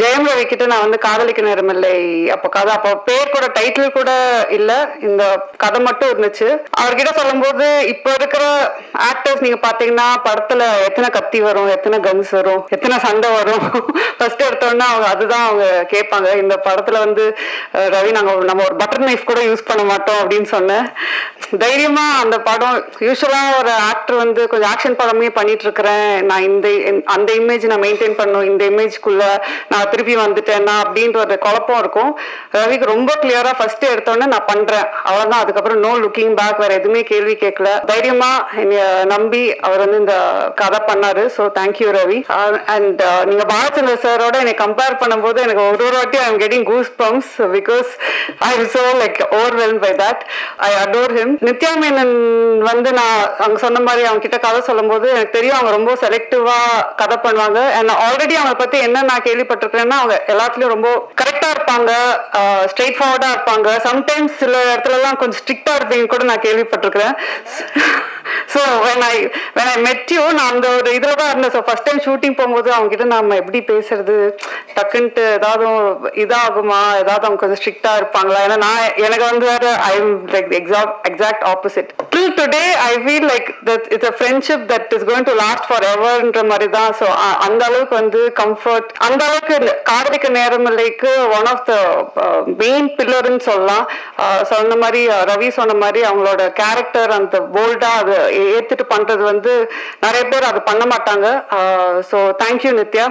ஜெயம் ரவி கிட்ட நான் வந்து காதலிக்க நேரமில்லை அப்ப கதை அப்ப பேர் கூட டைட்டில் கூட இல்ல, இந்த கதை மட்டும் இருந்துச்சு. அவர்கிட்ட சொல்லும்போது இப்ப இருக்கிற ஆக்டர்ஸ் நீங்க பாத்தீங்கன்னா படத்துல எத்தனை கத்தி வரும், எத்தனை கன்ஸ் வரும், எத்தனை சண்டை வரும், ஃபர்ஸ்ட் எடுத்தோன்னா அவங்க அதுதான் அவங்க கேட்பாங்க. இந்த படத்துல வந்து ரவி நம்ம ஒரு பட்டர் நைஃப் கூட யூஸ் பண்ண மாட்டோம் அப்படின்னு சொன்னேன். தைரியமா அந்த படம் யூஸ்வலா ஒரு ஆக்டர் வந்து கொஞ்சம் ஆக்ஷன் படமே பண்ணிட்டு இருக்கிறேன், நான் அந்த இமேஜ் நான் மெயின்டைன் பண்ணும், இந்த இமேஜ்க்குள்ள நான் திருப்பி வந்துட்டேன்னா அப்படின்ற ஒரு குழப்பம் இருக்கும். ரவிக்கு ரொம்ப கிளியரா ஃபர்ஸ்ட் எடுத்தோன்னே நான் பண்றேன் அவ்வளவுதான், அதுக்கப்புறம் நோ லுக்கிங் பேக், வேற எதுவுமே கேள்வி கேட்கல, தைரியமா என்னைய நம்பி அவர் வந்து இந்த கதை பண்ணாரு. So thank you Ravi. அண்ட் நீங்க பாலச்சந்திர சாரோட என்னை கம்பேர் பண்ணும்போது எனக்கு ஒரு வாட்டி I am getting goose bumps because I am so like overwhelmed by that. I adore him. Nithya Menon வந்து நான் அவங்க சொன்ன மாதிரி அவங்க கிட்ட கதை சொல்லும் போது எனக்கு தெரியும் அவங்க ரொம்ப செலக்டிவா கதை பண்ணுவாங்க. அண்ட் ஆல்ரெடி அவங்க பத்தி என்ன நான் கேள்விப்பட்டிருக்கேன்னா அவங்க எல்லாத்துலயும் ரொம்ப கரெக்டா இருப்பாங்க, ஸ்ட்ரெயிட் ஃபார்வர்டா இருப்பாங்க. சம்டைம்ஸ் சில இடத்துல எல்லாம் கொஞ்சம் ஸ்ட்ரிக்டா இருப்பீங்க கூட நான் கேள்விப்பட்டிருக்கிறேன். So when I met you நான் அந்த ஒரு இதில் தான் இருந்தேன். ஸோ ஃபர்ஸ்ட் டைம் ஷூட்டிங் போகும்போது அவங்க கிட்ட நம்ம எப்படி பேசுறது, டக்குன்ட்டு ஏதாவது இதாகுமா, ஏதாவது அவங்க கொஞ்சம் ஸ்ட்ரிக்டா இருப்பாங்களா, ஏன்னா நான் எனக்கு வந்து வேற I am like exact opposite. Till today I feel like that it's a friendship that is going to last for எவர்ன்ற மாதிரி தான். ஸோ அந்த அளவுக்கு வந்து கம்ஃபர்ட், அந்த அளவுக்கு காதலிக்க நேரமில்லைக்கு ஒன் ஆஃப் த மெயின் பில்லர்ன்னு சொல்லலாம். சொன்ன மாதிரி ரவி சொன்ன மாதிரி அவங்களோட கேரக்டர் அந்த போல்டா அதை ஏத்துட்டு பண்றது வந்து நிறைய பேர் அதை பண்ண மாட்டாங்க. So thank you Nithya.